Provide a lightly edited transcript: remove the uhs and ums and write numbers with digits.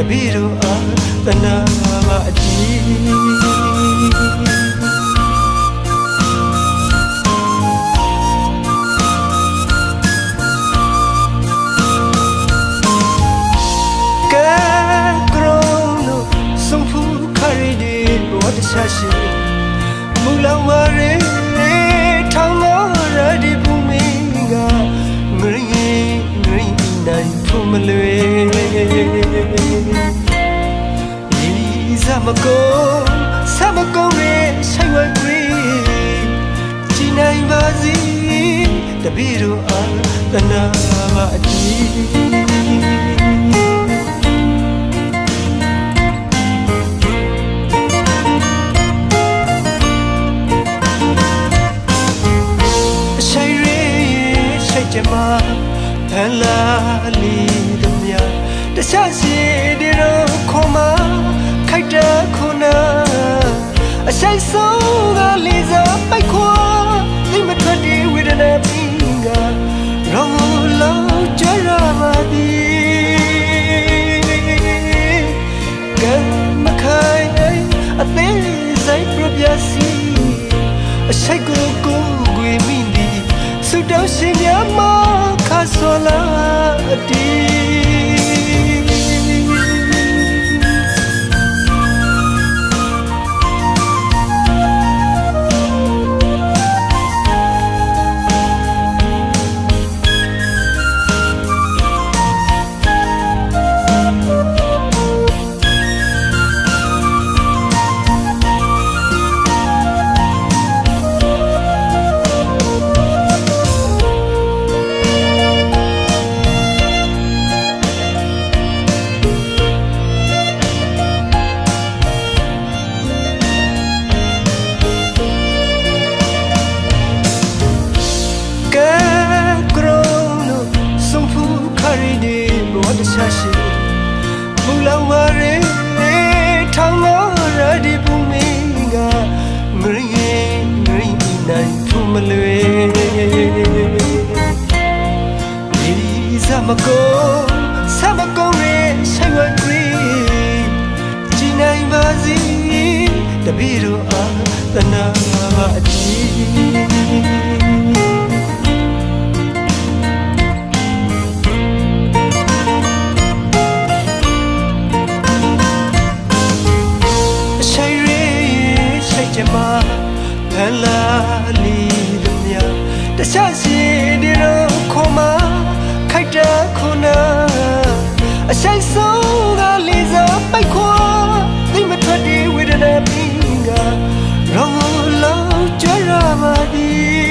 တပည့်တို့အားသနာပါအတီရှာရှိမူလောင်ဝရဲထောင်းမောရဒီပူမင်းကငရင်နိုင်ဖုံးမလွေဒီစမကုန်းရဲ့ဆိုင်ဝဲကွေကြည်နိုင်ပါစီတပည့်တို့အားသနာပါအတီဖန်လာလီတို့များတခြားစီဒီတော့ခေါ်မခိုက်တာခုနာအဆိုင်ဆုံးကလေးစားပိုက်ခွာသိမထွက်ဒီဝေဒနာပြီးကရောင်းလို့ကြရပါသည်ကံမခိုင်အသေးစိတ်ပြပြစီအဆိုင်ကိုကွေမိသည်စုတောင်းရှင်များမခါဆိုလာတီရှာရှိမူလောင်ဝရဲထောင်းမောရဒီပူမင်းကငရင်နိုင်ဖုံးမလွေဒီစမကုန်းရဲ့ဆိုင်ဝဲကွေကြည်နိုင်ပါစီတပည့်တို့အားသနာပါအတီဖန်လာလီတို့များတခြားစီဒီတော့ခေါ်မခိုက်တာခုနာအဆိုင်ဆုံးကလေးစားပိုက်ခွာသိမထွက်ဒီဝေဒနာပြီးကရောင်းလို့ကြရပါသည်